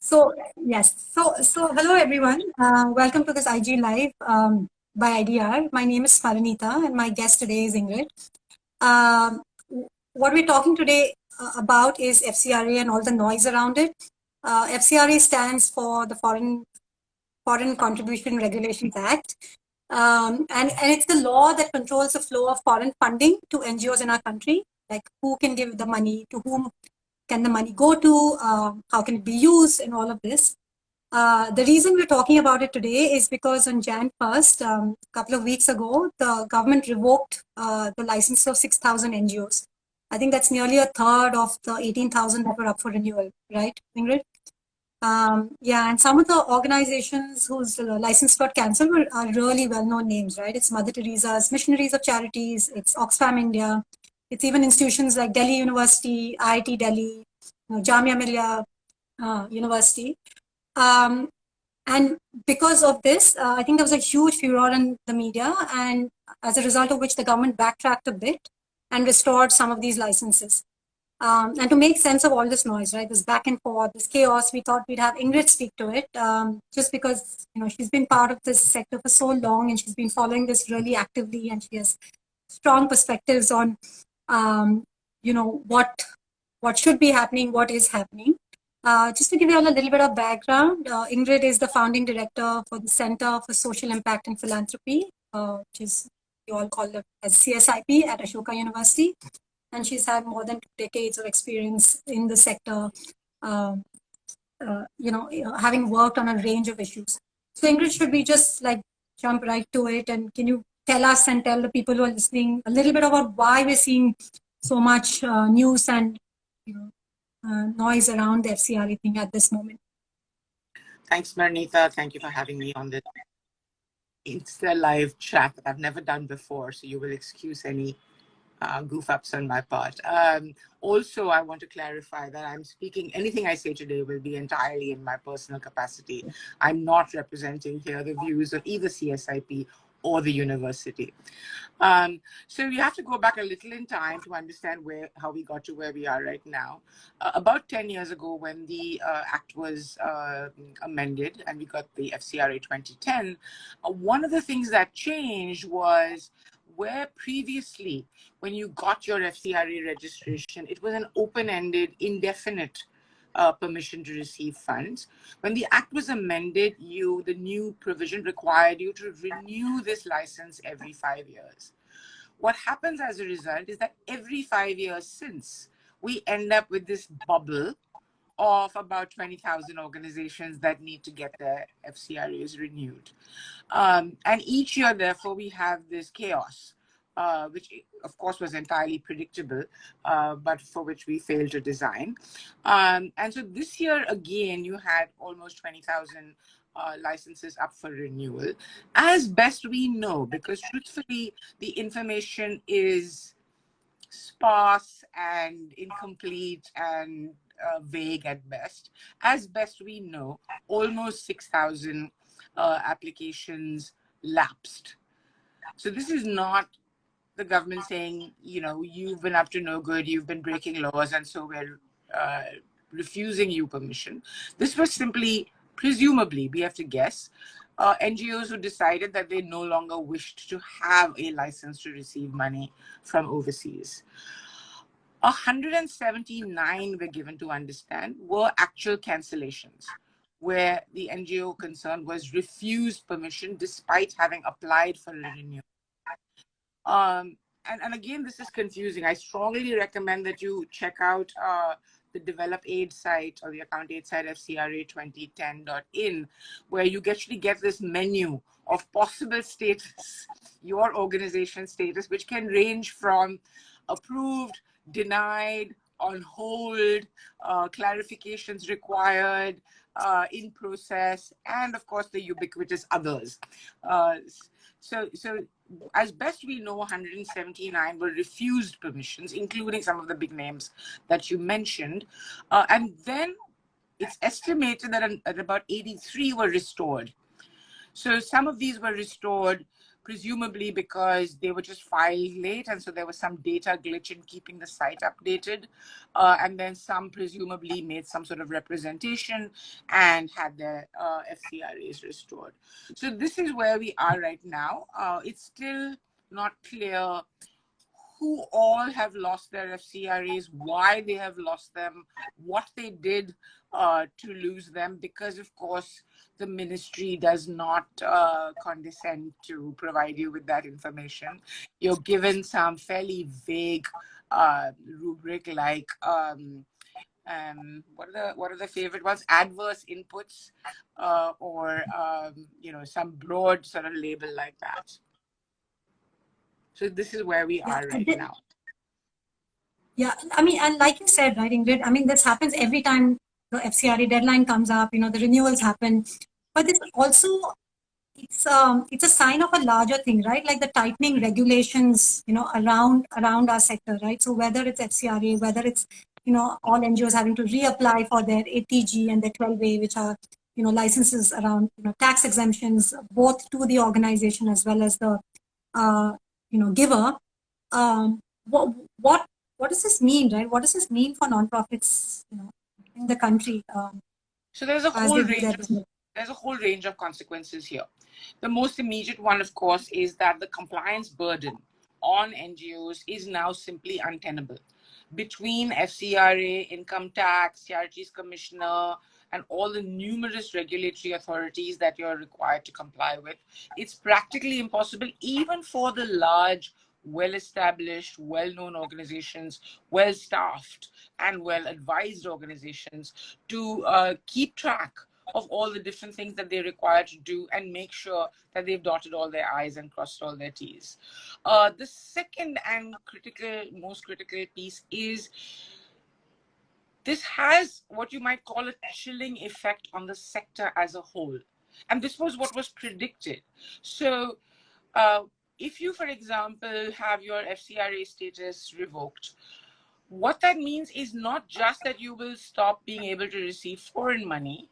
So yes, so hello everyone. Welcome to this IG Live by IDR. My name is Srinath and my guest today is Ingrid. Um, what we're talking today about is FCRA and all the noise around it. FCRA stands for the Foreign Contribution Regulations Act, and it's the law that controls the flow of foreign funding to NGOs in our country, like who can give the money, to whom can the money go to, how can it be used, and all of this. The reason we're talking about it today is because on Jan 1st, a couple of weeks ago, the government revoked the license of 6,000 NGOs. I think that's nearly a third of the 18,000 that were up for renewal, right, Ingrid? Yeah, and some of the organizations whose license got cancelled are really well-known names, right? It's Mother Teresa's Missionaries of Charities, it's Oxfam India, it's even institutions like Delhi University, IIT Delhi, Jamia Millia University. And because of this, I think there was a huge furor in the media, and as a result of which the government backtracked a bit and restored some of these licenses. And to make sense of all this noise, right, this back and forth, this chaos, we thought we'd have Ingrid speak to it, just because she's been part of this sector for so long, and she's been following this really actively, and she has strong perspectives on, what should be happening, what is happening. Just to give you all a little bit of background, Ingrid is the founding director for the Center for Social Impact and Philanthropy, which is, you all call it as CSIP at Ashoka University. And she's had more than 2 decades of experience in the sector, having worked on a range of issues. So Ingrid, should we just jump right to it? And can you tell us and tell the people who are listening a little bit about why we're seeing so much news and noise around the FCRA thing at this moment? Thanks, Srinath. Thank you for having me on this Insta live chat that I've never done before, so you will excuse any goof ups on my part. Also, I want to clarify that I'm speaking, anything I say today will be entirely in my personal capacity. I'm not representing here the views of either CSIP or the university. So you have to go back a little in time to understand how we got to where we are right now. About 10 years ago, when the Act was amended and we got the FCRA 2010, one of the things that changed was where previously, when you got your FCRA registration, it was an open-ended, indefinite permission to receive funds. When the Act was amended, the new provision required you to renew this license every 5 years. What happens as a result is that every 5 years since, we end up with this bubble of about 20,000 organizations that need to get their FCRAs renewed. And each year, therefore, we have this chaos, which of course was entirely predictable, but for which we failed to design. And so this year, again, you had almost 20,000 licenses up for renewal, as best we know, because truthfully, the information is sparse and incomplete and vague at best. As best we know, almost 6,000 applications lapsed. So this is not the government saying, you've been up to no good, you've been breaking laws, and so we're refusing you permission. This was simply, presumably, we have to guess, NGOs who decided that they no longer wished to have a license to receive money from overseas. 179 were given to understand were actual cancellations, where the NGO concerned was refused permission despite having applied for a renewal. And again, this is confusing. I strongly recommend that you check out the Develop Aid site or the Account Aid site, FCRA2010.in, where you actually get this menu of possible status, your organization status, which can range from approved, denied, on hold, clarifications required, in process, and of course the ubiquitous others. So as best we know, 179 were refused permissions, including some of the big names that you mentioned. And then it's estimated that about 83 were restored. So some of these were restored presumably because they were just filed late, and so there was some data glitch in keeping the site updated. And then some presumably made some sort of representation and had their FCRAs restored. So this is where we are right now. It's still not clear who all have lost their FCRAs, why they have lost them, what they did to lose them, because of course the ministry does not condescend to provide you with that information. You're given some fairly vague rubric like what are the favorite ones? Adverse inputs, or some broad sort of label like that. So this is where we are right now. Yeah, I mean, and like you said, right, Ingrid, I mean, this happens every time the FCRA deadline comes up, the renewals happen. But this also, it's a sign of a larger thing, right? Like the tightening regulations, around our sector, right? So whether it's FCRA, whether it's, all NGOs having to reapply for their ATG and their 12A, which are, licenses around, tax exemptions, both to the organization as well as the, giver. Um, what what does this mean, right? What does this mean for nonprofits, in the country? So there's a whole range of consequences here. The most immediate one, of course, is that the compliance burden on NGOs is now simply untenable. Between FCRA, income tax, charities commissioner, and all the numerous regulatory authorities that you're required to comply with, it's practically impossible, even for the large, well-established, well-known organizations, well-staffed, and well-advised organizations to keep track of all the different things that they're required to do and make sure that they've dotted all their I's and crossed all their T's. The second and most critical piece is this has what you might call a chilling effect on the sector as a whole. And this was what was predicted. So if you, for example, have your FCRA status revoked, what that means is not just that you will stop being able to receive foreign money.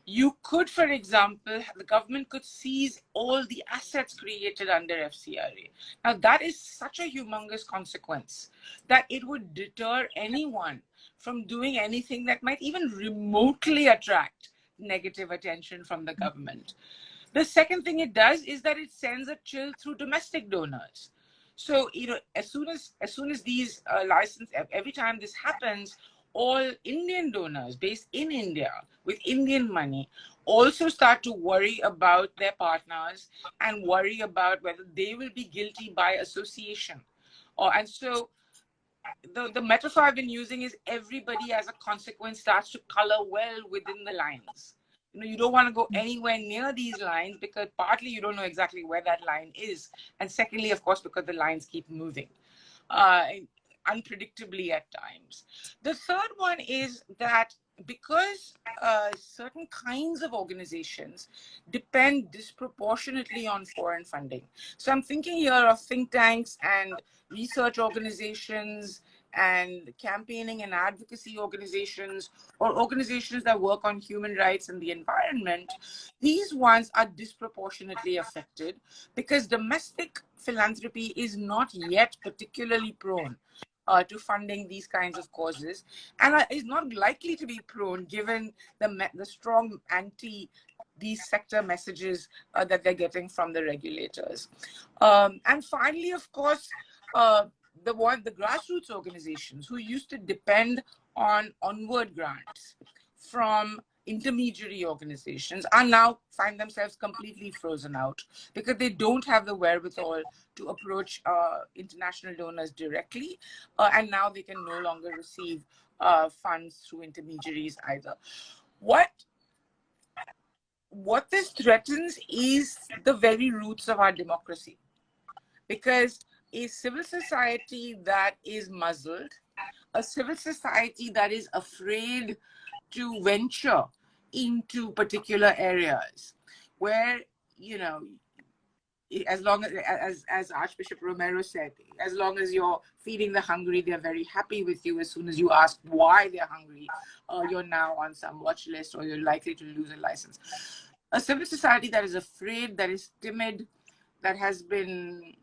You could, for example, the government could seize all the assets created under FCRA. Now, that is such a humongous consequence that it would deter anyone from doing anything that might even remotely attract negative attention from the government. The second thing it does is that it sends a chill through domestic donors. So, as soon as these every time this happens, all Indian donors based in India with Indian money also start to worry about their partners and worry about whether they will be guilty by association. And so the metaphor I've been using is everybody as a consequence starts to color well within the lines. You don't want to go anywhere near these lines because partly you don't know exactly where that line is. And secondly, of course, because the lines keep moving unpredictably at times. The third one is that because certain kinds of organizations depend disproportionately on foreign funding. So I'm thinking here of think tanks and research organizations and campaigning and advocacy organizations or organizations that work on human rights and the environment. These ones are disproportionately affected because domestic philanthropy is not yet particularly prone to funding these kinds of causes, and is not likely to be prone given the strong these sector messages that they're getting from the regulators. And finally, of course, the grassroots organizations who used to depend on onward grants from intermediary organizations are now find themselves completely frozen out because they don't have the wherewithal to approach international donors directly, and now they can no longer receive funds through intermediaries either. What this threatens is the very roots of our democracy, because a civil society that is muzzled, a civil society that is afraid to venture into particular areas where, as long as Archbishop Romero said, as long as you're feeding the hungry, they're very happy with you. As soon as you ask why they're hungry, you're now on some watch list or you're likely to lose a license. A civil society that is afraid, that is timid, that has been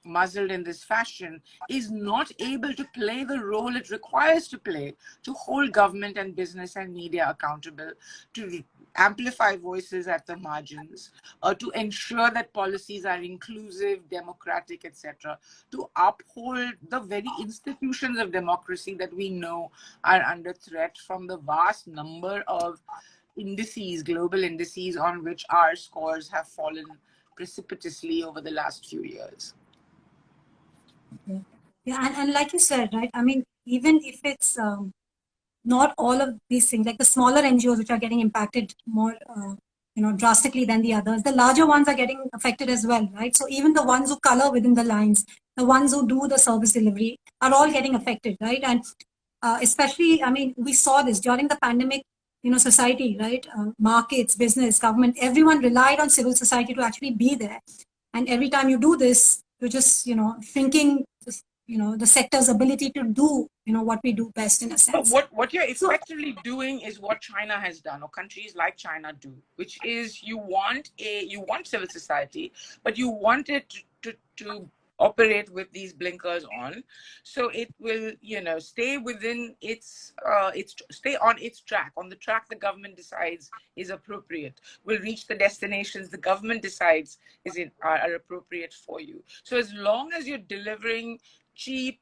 muzzled in this fashion is not able to play the role it requires to play to hold government and business and media accountable, to amplify voices at the margins, to ensure that policies are inclusive, democratic, etc., to uphold the very institutions of democracy that we know are under threat from the vast number of indices, global indices, on which our scores have fallen precipitously over the last few years. Yeah, and like you said, right? I mean, even if it's not all of these things, like the smaller NGOs which are getting impacted more, drastically than the others, the larger ones are getting affected as well, right? So even the ones who color within the lines, the ones who do the service delivery, are all getting affected, right? And especially, I mean, we saw this during the pandemic. Society, right? Markets, business, government, everyone relied on civil society to actually be there. And every time you do this, you're just, shrinking, the sector's ability to do, what we do best in a sense. But what you're effectively doing is what China has done, or countries like China do, which is you want civil society, but you want it to operate with these blinkers on, so it will stay within its stay on its track, on the track the government decides is appropriate, will reach the destinations the government decides are appropriate for you. So as long as you're delivering cheap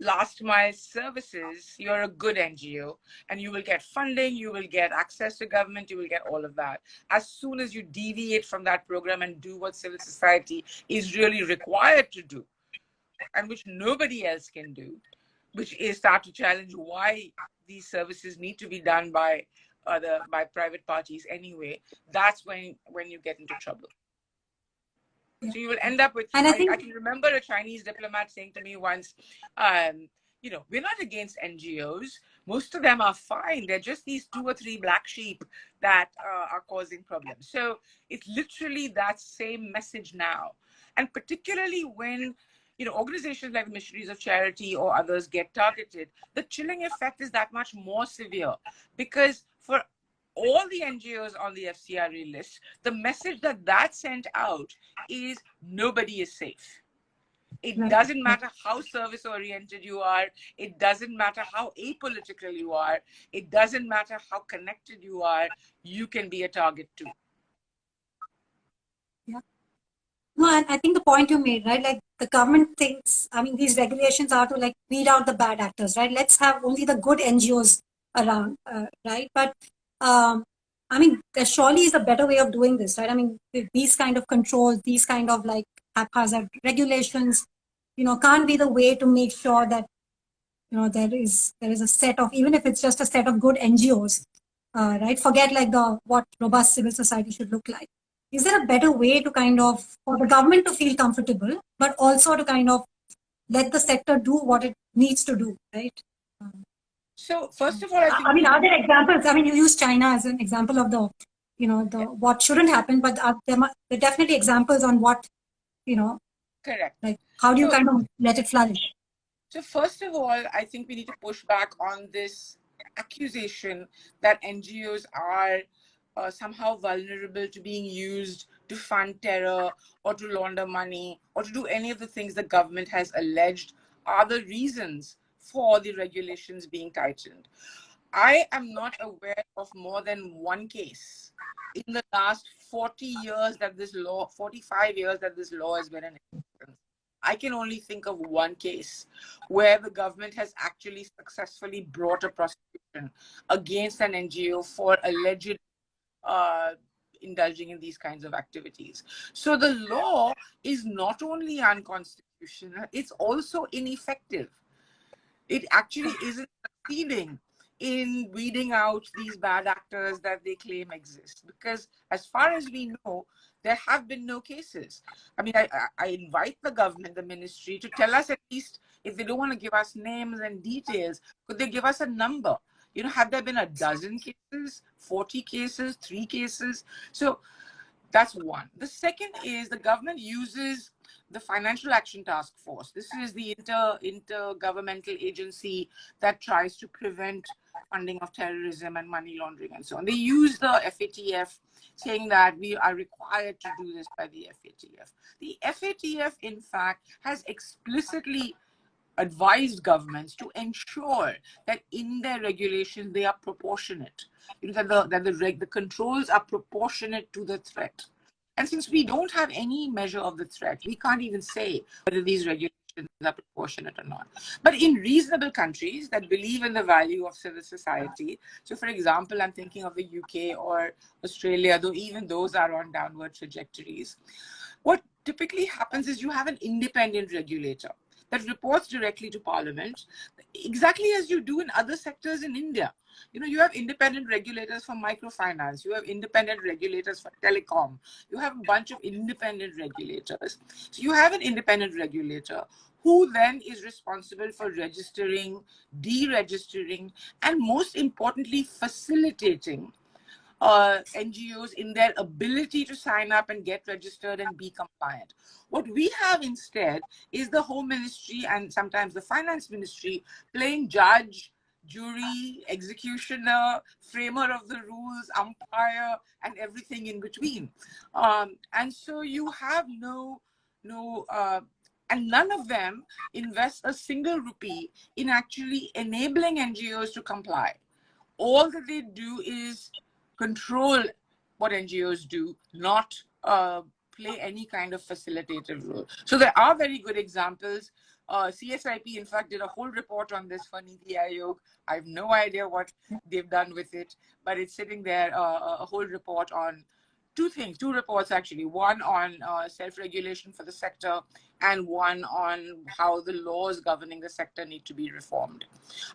last mile services, you're a good NGO, and you will get funding, you will get access to government, you will get all of that. As soon as you deviate from that program and do what civil society is really required to do, and which nobody else can do, which is start to challenge why these services need to be done by private parties anyway, that's when you get into trouble. So you will end up with, I can remember a Chinese diplomat saying to me once, we're not against NGOs. Most of them are fine. They're just these 2 or 3 black sheep that are causing problems. So it's literally that same message now. And particularly when, organizations like the Missionaries of Charity or others get targeted, the chilling effect is that much more severe, because for all the NGOs on the FCRA list, the message that sent out is nobody is safe. It doesn't matter how service oriented you are. It doesn't matter how apolitical you are. It doesn't matter how connected you are. You can be a target too. Yeah. No, and I think the point you made, right? Like the government thinks, I mean, these regulations are to like weed out the bad actors, right? Let's have only the good NGOs around, right? But I mean, there surely is a better way of doing this, right? I mean, these kind of controls, these kind of like haphazard regulations, can't be the way to make sure that there is a set of, even if it's just a set of good NGOs, right? Forget like what robust civil society should look like. Is there a better way to kind of, for the government to feel comfortable, but also to kind of let the sector do what it needs to do, right? So first of all, I mean, are there examples? I mean, you use China as an example of the what shouldn't happen, but there are definitely examples on what, correct. Like how do you kind of let it flourish? So first of all, I think we need to push back on this accusation that NGOs are somehow vulnerable to being used to fund terror or to launder money or to do any of the things the government has alleged are the reasons for the regulations being tightened. I am not aware of more than one case in the last 40 years that this law, 45 years that this law has been in existence. I can only think of one case where the government has actually successfully brought a prosecution against an NGO for alleged indulging in these kinds of activities. So the law is not only unconstitutional, it's also ineffective. It actually isn't succeeding in weeding out these bad actors that they claim exist. Because as far as we know, there have been no cases. I mean, I invite the government, the ministry, to tell us at least, if they don't want to give us names and details, could they give us a number? Have there been a dozen cases, 40 cases, 3 cases? So that's one. The second is the government uses the Financial Action Task Force. This is the intergovernmental agency that tries to prevent funding of terrorism and money laundering and so on. They use the FATF saying that we are required to do this by the FATF. The FATF, in fact, has explicitly advised governments to ensure that in their regulations they are proportionate. That the controls are proportionate to the threat. And since we don't have any measure of the threat, we can't even say whether these regulations are proportionate or not. But in reasonable countries that believe in the value of civil society, so for example, I'm thinking of the UK or Australia, though even those are on downward trajectories, what typically happens is you have an independent regulator that reports directly to Parliament, exactly as you do in other sectors in India. You have independent regulators for microfinance, you have independent regulators for telecom, you have a bunch of independent regulators. So you have an independent regulator who then is responsible for registering, deregistering, and most importantly, facilitating NGOs in their ability to sign up and get registered and be compliant. What we have instead is the Home Ministry and sometimes the Finance Ministry playing judge, jury, executioner, framer of the rules, umpire, and everything in between. And so you have and none of them invest a single rupee in actually enabling NGOs to comply. All that they do is control what NGOs do, not play any kind of facilitative role. So there are very good examples. CSIP, in fact, did a whole report on this for Niti Aayog. I have no idea what they've done with it, but it's sitting there, a whole report on two reports actually, one on self-regulation for the sector and one on how the laws governing the sector need to be reformed.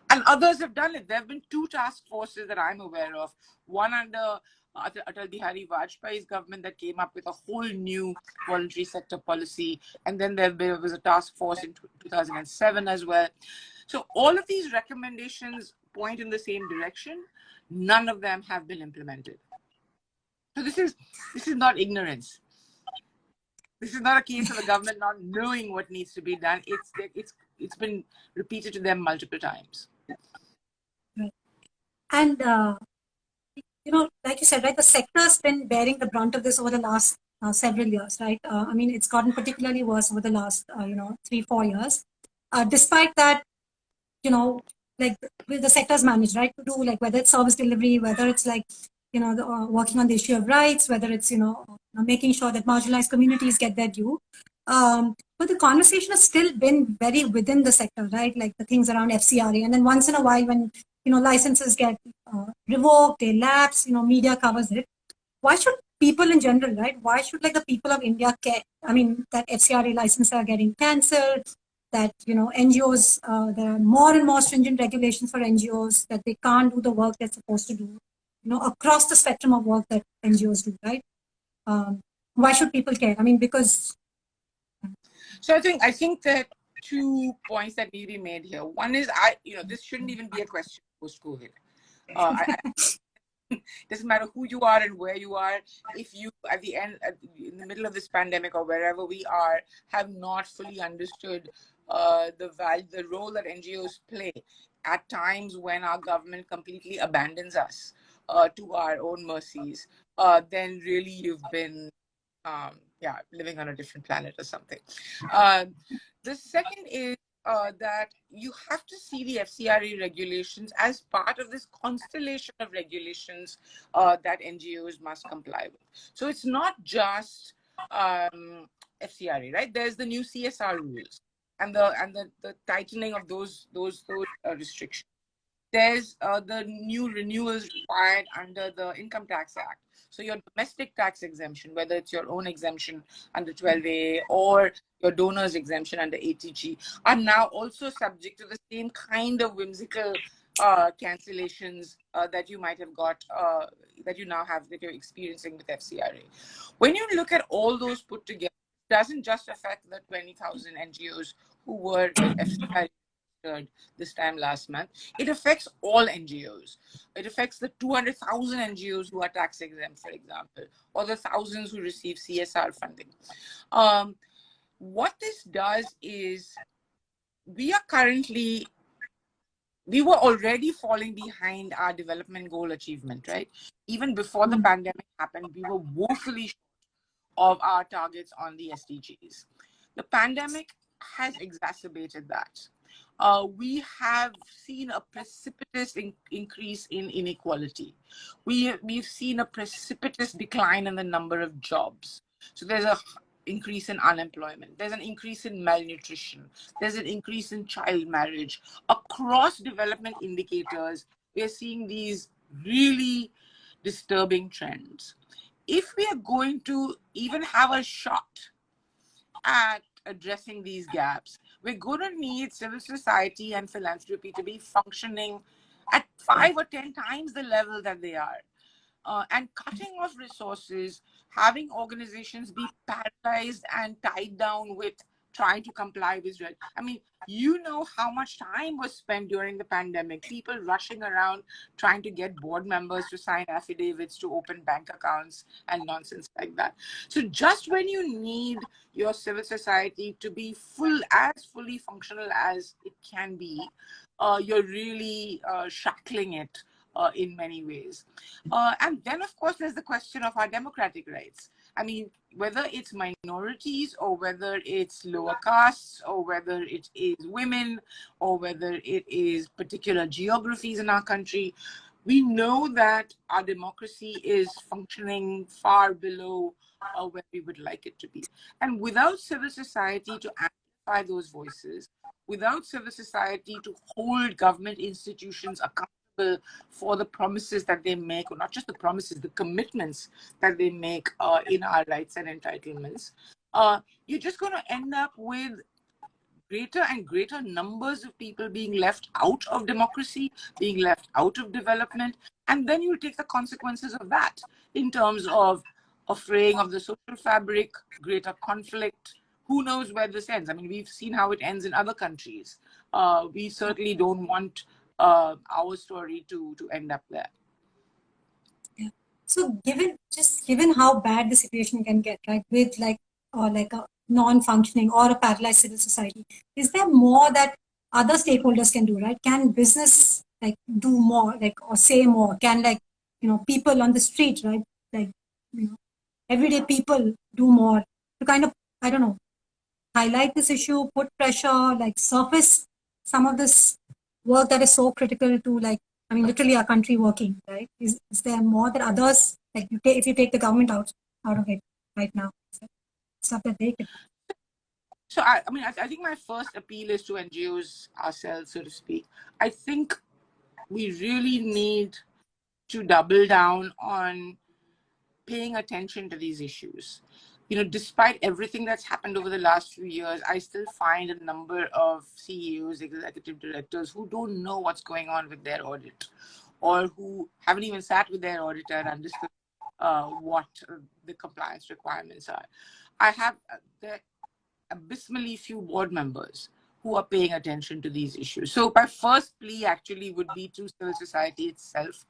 And others have done it. There have been two task forces that I'm aware of, one under Atal Bihari Vajpayee's government that came up with a whole new voluntary sector policy, and then there was a task force in 2007 as well. So all of these recommendations point in the same direction. None of them have been implemented. So this is not ignorance. This is not a case of the government not knowing what needs to be done. It's been repeated to them multiple times. Right. And like you said, right, the sector has been bearing the brunt of this over the last several years, right? I mean, it's gotten particularly worse over the last 3-4 years. Despite that, like the sector's managed, right, to do, like, whether it's service delivery, whether it's like working on the issue of rights, whether it's making sure that marginalized communities get their due. But the conversation has still been very within the sector, right? Like the things around FCRA, and then once in a while, when licenses get revoked, they lapse, media covers it. Why should people in general, right? Why should, like, the people of India care? I mean, that FCRA licenses are getting cancelled, that NGOs, there are more and more stringent regulations for NGOs, that they can't do the work they're supposed to do, across the spectrum of work that NGOs do, right? Why should people care? I mean, because. So I think that 2 points that need to be made here. One is, this shouldn't even be a question post-COVID. It doesn't matter who you are and where you are. If you, at the end, in the middle of this pandemic or wherever we are, have not fully understood the role that NGOs play at times when our government completely abandons us to our own mercies, then really you've been living on a different planet or something. The second is that you have to see the FCRA regulations as part of this constellation of regulations that NGOs must comply with. So it's not just FCRA, right? There's the new CSR rules and the tightening of those restrictions. There's the new renewals required under the Income Tax Act. So your domestic tax exemption, whether it's your own exemption under 12A or your donor's exemption under ATG, are now also subject to the same kind of whimsical cancellations that you might have got, that you now have, that you're experiencing with FCRA. When you look at all those put together, it doesn't just affect the 20,000 NGOs who were FCRA this time last month. It affects all NGOs. It affects the 200,000 NGOs who are tax exempt, for example, or the thousands who receive CSR funding. What this does is, we are currently we were already falling behind our development goal achievement, right? Even before the pandemic happened, we were woefully short of our targets on the SDGs. The pandemic has exacerbated that. We have seen a precipitous increase in inequality. We've seen a precipitous decline in the number of jobs. So there's a increase in unemployment. There's an increase in malnutrition. There's an increase in child marriage. Across development indicators, we're seeing these really disturbing trends. If we are going to even have a shot at addressing these gaps, we're going to need civil society and philanthropy to be functioning at 5 or 10 times the level that they are. And cutting off resources, having organizations be paralyzed and tied down with trying to comply with red. I mean, you know how much time was spent during the pandemic, people rushing around trying to get board members to sign affidavits to open bank accounts and nonsense like that. So just when you need your civil society to be as fully functional as it can be, you're really shackling it in many ways. And then, of course, there's the question of our democratic rights. I mean, whether it's minorities or whether it's lower castes or whether it is women or whether it is particular geographies in our country, we know that our democracy is functioning far below where we would like it to be. And without civil society to amplify those voices, without civil society to hold government institutions accountable for the promises that they make, or not just the promises, the commitments that they make in our rights and entitlements, you're just going to end up with greater and greater numbers of people being left out of democracy, being left out of development, and then you'll take the consequences of that in terms of a fraying of the social fabric, greater conflict. Who knows where this ends? I mean, we've seen how it ends in other countries. We certainly don't want our story to end up there. Yeah. So given how bad the situation can get, right, with like a non-functioning or a paralyzed civil society, is there more that other stakeholders can do, right? Can business like do more, like, or say more? Can, like, people on the street, right, like, everyday people do more to kind of, I don't know, highlight this issue, put pressure, like surface some of this work that is so critical to, like, I mean, literally our country working, right? Is there more that others, like, if you take the government out of it right now, stuff that they can? So I mean, I think my first appeal is to NGOs ourselves, so to speak. I think we really need to double down on paying attention to these issues. Despite everything that's happened over the last few years, I still find a number of CEOs, executive directors, who don't know what's going on with their audit, or who haven't even sat with their auditor and understood what the compliance requirements are. I have the abysmally few board members who are paying attention to these issues. So my first plea actually would be to civil society itself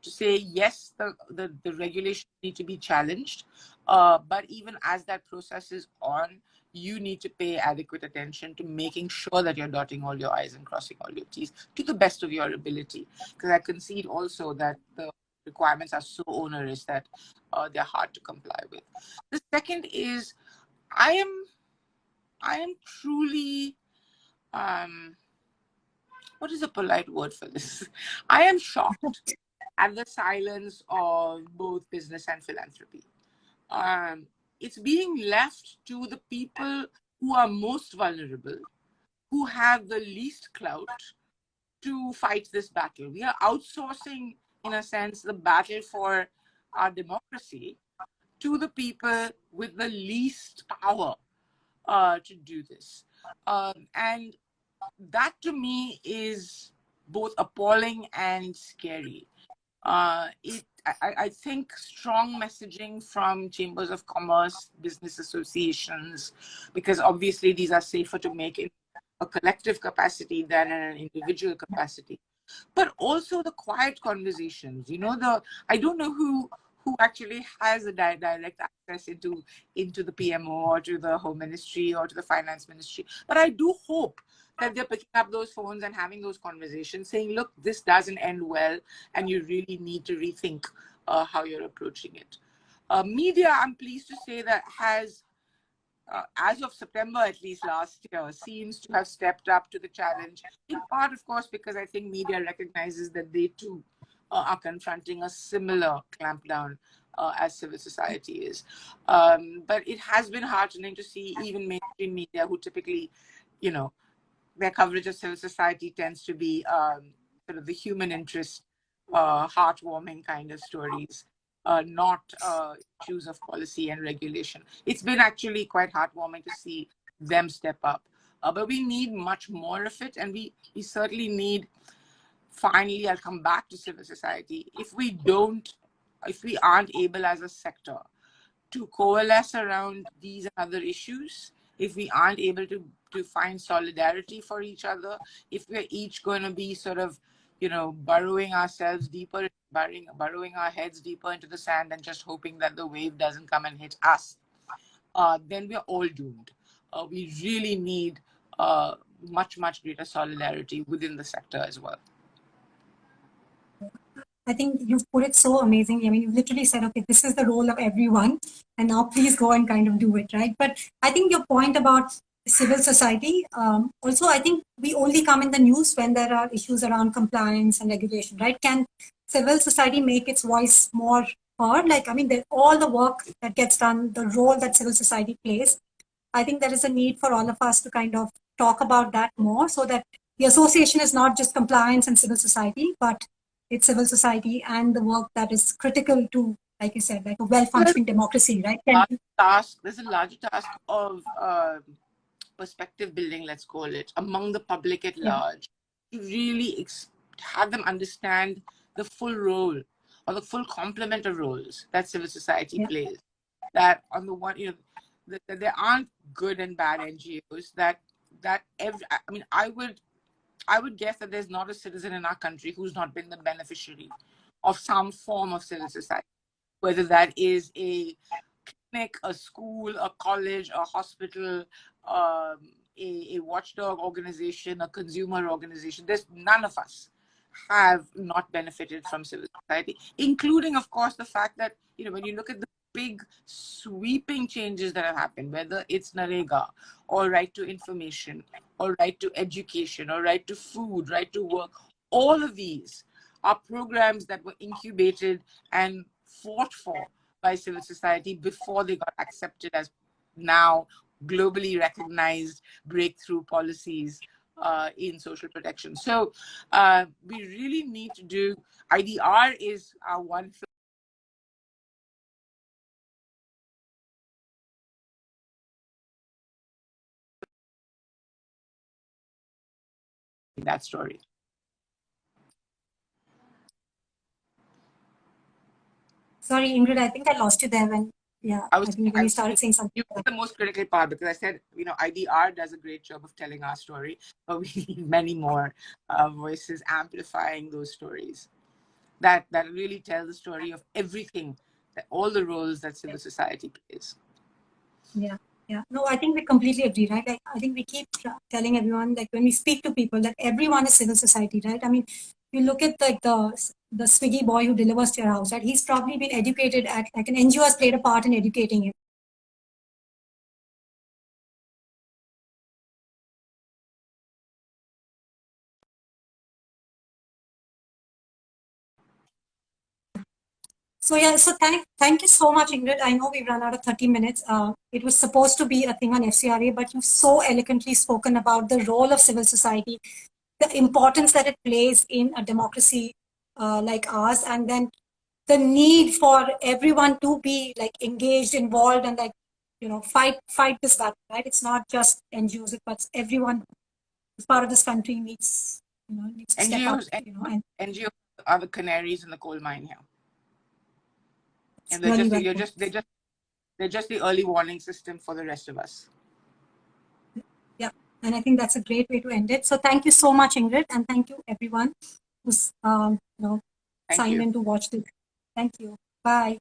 to say, yes, the regulations need to be challenged, but even as that process is on, you need to pay adequate attention to making sure that you're dotting all your I's and crossing all your T's to the best of your ability. Because I concede also that the requirements are so onerous that they're hard to comply with. The second is, I am truly, what is a polite word for this? I am shocked at the silence of both business and philanthropy. It's being left to the people who are most vulnerable, who have the least clout, to fight this battle. We are outsourcing, in a sense, the battle for our democracy to the people with the least power to do this. And that to me is both appalling and scary. I think strong messaging from chambers of commerce, business associations, because obviously these are safer to make in a collective capacity than in an individual capacity. But also the quiet conversations. I don't know who actually has a direct access into the PMO or to the Home Ministry or to the Finance Ministry. But I do hope that they're picking up those phones and having those conversations, saying, look, this doesn't end well, and you really need to rethink how you're approaching it. Media, I'm pleased to say, that has, as of September, at least last year, seems to have stepped up to the challenge, in part, of course, because I think media recognizes that they too are confronting a similar clampdown as civil society is. But it has been heartening to see even mainstream media, who typically, you know, their coverage of civil society tends to be sort of the human interest, heartwarming kind of stories, not issues of policy and regulation. It's been actually quite heartwarming to see them step up. But we need much more of it, and we certainly need, finally, I'll come back to civil society. If we aren't able as a sector to coalesce around these and other issues, if we aren't able to find solidarity for each other, if we're each going to be sort of, burrowing ourselves deeper, burrowing our heads deeper into the sand and just hoping that the wave doesn't come and hit us, then we're all doomed. We really need much, much greater solidarity within the sector as well. I think you've put it so amazingly. I mean, you literally said, okay, this is the role of everyone, and now please go and kind of do it, right? But I think your point about civil society, also, I think we only come in the news when there are issues around compliance and regulation, right? Can civil society make its voice more heard? Like, I mean, all the work that gets done, the role that civil society plays, I think there is a need for all of us to kind of talk about that more, so that the association is not just compliance and civil society, but it's civil society and the work that is critical to, like you said, like a well-functioning democracy, right? There's a larger task of perspective building, let's call it, among the public at large, to really have them understand the full role or the full complement of roles that civil society plays. That on the one, that there aren't good and bad NGOs. I would guess that there's not a citizen in our country who's not been the beneficiary of some form of civil society, whether that is a clinic, a school, a college, a hospital, a watchdog organization, a consumer organization. There's none of us have not benefited from civil society, including, of course, the fact that, when you look at the big sweeping changes that have happened, whether it's Narega or right to information or right to education or right to food, right to work, all of these are programs that were incubated and fought for by civil society before they got accepted as now globally recognized breakthrough policies in social protection. So we really need to do, IDR is our one in that story. Sorry, Ingrid, I think I lost you there when you started saying something. You were the most critical part, because I said, IDR does a great job of telling our story, but we need many more voices amplifying those stories that really tell the story of everything, all the roles that civil society plays. Yeah. No, I think we completely agree, right? Like, I think we keep telling everyone, like, when we speak to people, that everyone is civil society, right? I mean, you look at like the Swiggy boy who delivers to your house, right? He's probably been educated at, like, an NGO has played a part in educating him. So thank you so much, Ingrid. I know we've run out of 30 minutes. It was supposed to be a thing on FCRA, but you've so eloquently spoken about the role of civil society, the importance that it plays in a democracy like ours, and then the need for everyone to be like engaged, involved, and, like, fight this battle, right? It's not just NGOs, but everyone who's part of this country needs to step up. NGOs are the canaries in the coal mine here. And they're just the early warning system for the rest of us. Yeah, and I think that's a great way to end it. So thank you so much, Ingrid, and thank you everyone who's signed in to watch this. Thank you. Bye.